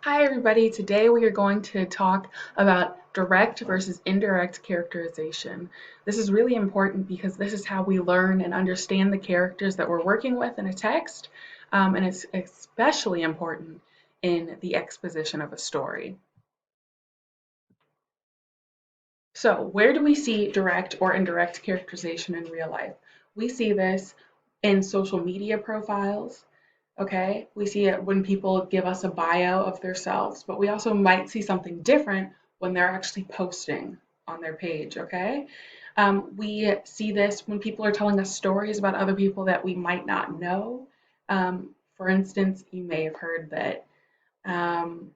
Hi everybody, today we are going to talk about direct versus indirect characterization. This is really important because this is how we learn and understand the characters that we're working with in a text, and it's especially important in the exposition of a story. So, where do we see direct or indirect characterization in real life? We see this in social media profiles. Okay, we see it when people give us a bio of themselves, but we also might see something different when they're actually posting on their page. Okay, we see this when people are telling us stories about other people that we might not know. For instance, you may have heard that um,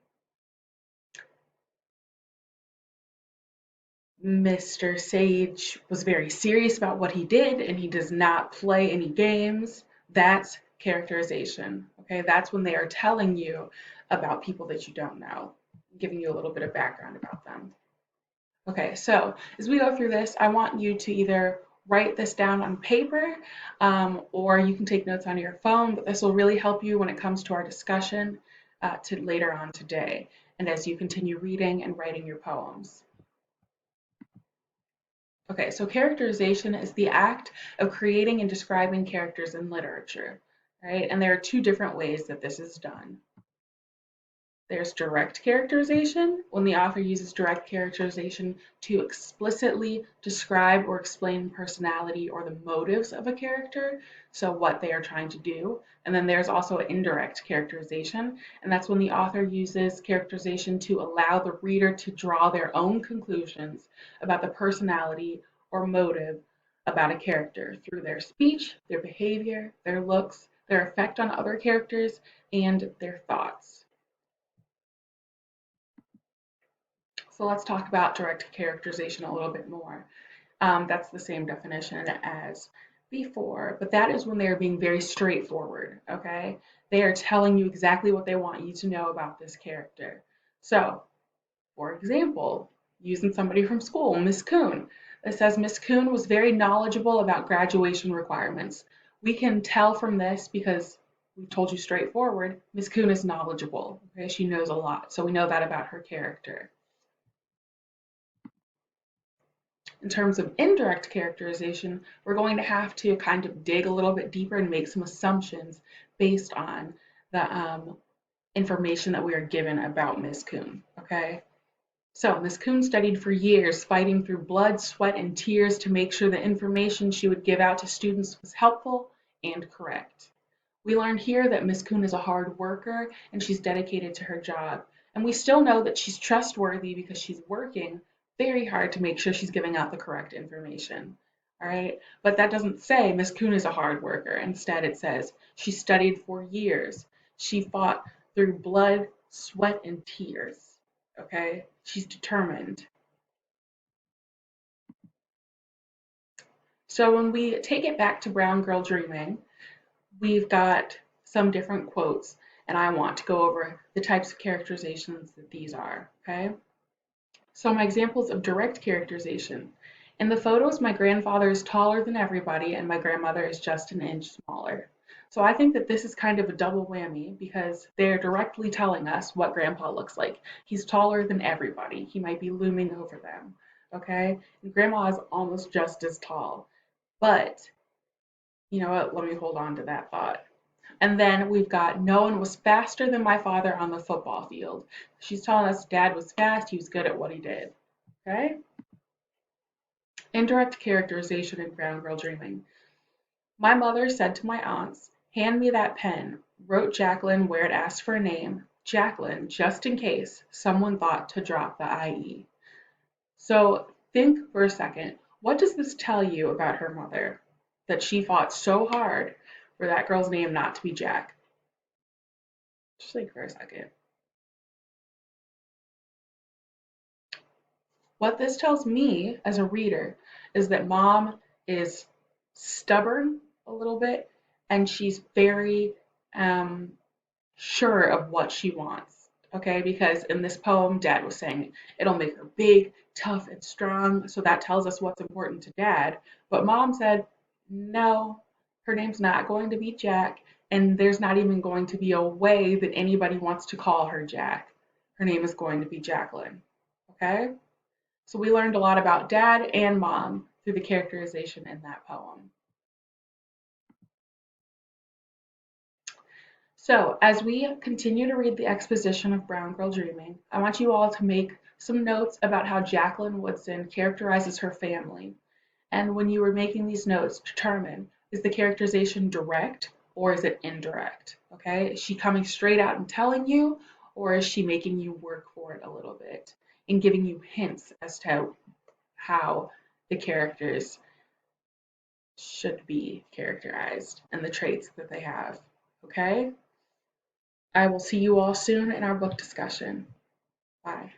Mr. Sage was very serious about what he did and he does not play any games. That's characterization. Okay, that's when they are telling you about people that you don't know, giving you a little bit of background about them. Okay, so as we go through this, I want you to either write this down on paper or you can take notes on your phone, but this will really help you when it comes to our discussion to later on today and as you continue reading and writing your poems. Okay, so characterization is the act of creating and describing characters in literature, right? And there are two different ways that this is done. There's direct characterization, when the author uses direct characterization to explicitly describe or explain personality or the motives of a character, so what they are trying to do. And then there's also indirect characterization, and that's when the author uses characterization to allow the reader to draw their own conclusions about the personality or motive about a character through their speech, their behavior, their looks, their effect on other characters, and their thoughts. So let's talk about direct characterization a little bit more. That's the same definition as before, but that is when they are being very straightforward, okay? They are telling you exactly what they want you to know about this character. So, for example, using somebody from school, Miss Kuhn. It says Miss Kuhn was very knowledgeable about graduation requirements. We can tell from this because we've told you straightforward, Miss Kuhn is knowledgeable, okay? She knows a lot, so we know that about her character. In terms of indirect characterization, we're going to have to kind of dig a little bit deeper and make some assumptions based on the information that we are given about Ms. Kuhn. Okay, so Ms. Kuhn studied for years, fighting through blood, sweat, and tears to make sure the information she would give out to students was helpful and correct. We learn here that Ms. Kuhn is a hard worker and she's dedicated to her job. And we still know that she's trustworthy because she's working very hard to make sure she's giving out the correct information. All right. But that doesn't say Ms. Kuhn is a hard worker. Instead, it says she studied for years. She fought through blood, sweat, and tears. Okay. She's determined. So when we take it back to Brown Girl Dreaming, we've got some different quotes, and I want to go over the types of characterizations that these are, okay? So my examples of direct characterization. In the photos, my grandfather is taller than everybody, and my grandmother is just an inch smaller. So I think that this is kind of a double whammy because they're directly telling us what grandpa looks like. He's taller than everybody. He might be looming over them, okay? And grandma is almost just as tall. But, you know what, let me hold on to that thought. And then we've got no one was faster than my father on the football field. She's telling us dad was fast, he was good at what he did. Okay? Indirect characterization in Brown Girl Dreaming. My mother said to my aunts, hand me that pen, wrote Jacqueline where it asked for a name. Jacqueline, just in case someone thought to drop the IE. So think for a second. What does this tell you about her mother? That she fought so hard for that girl's name not to be Jack. Just think for a second. What this tells me as a reader is that mom is stubborn a little bit and she's very um, sure of what she wants. Okay, because in this poem, dad was saying it'll make her big, tough, and strong. So that tells us what's important to dad. But mom said, no, her name's not going to be Jack, and there's not even going to be a way that anybody wants to call her Jack. her name is going to be Jacqueline. Okay? So we learned a lot about dad and mom through the characterization in that poem. So as we continue to read the exposition of Brown Girl Dreaming, I want you all to make some notes about how Jacqueline Woodson characterizes her family. And when you were making these notes, determine, is the characterization direct or is it indirect? Okay, is she coming straight out and telling you, or is she making you work for it a little bit and giving you hints as to how the characters should be characterized and the traits that they have? Okay, I will see you all soon in our book discussion. Bye.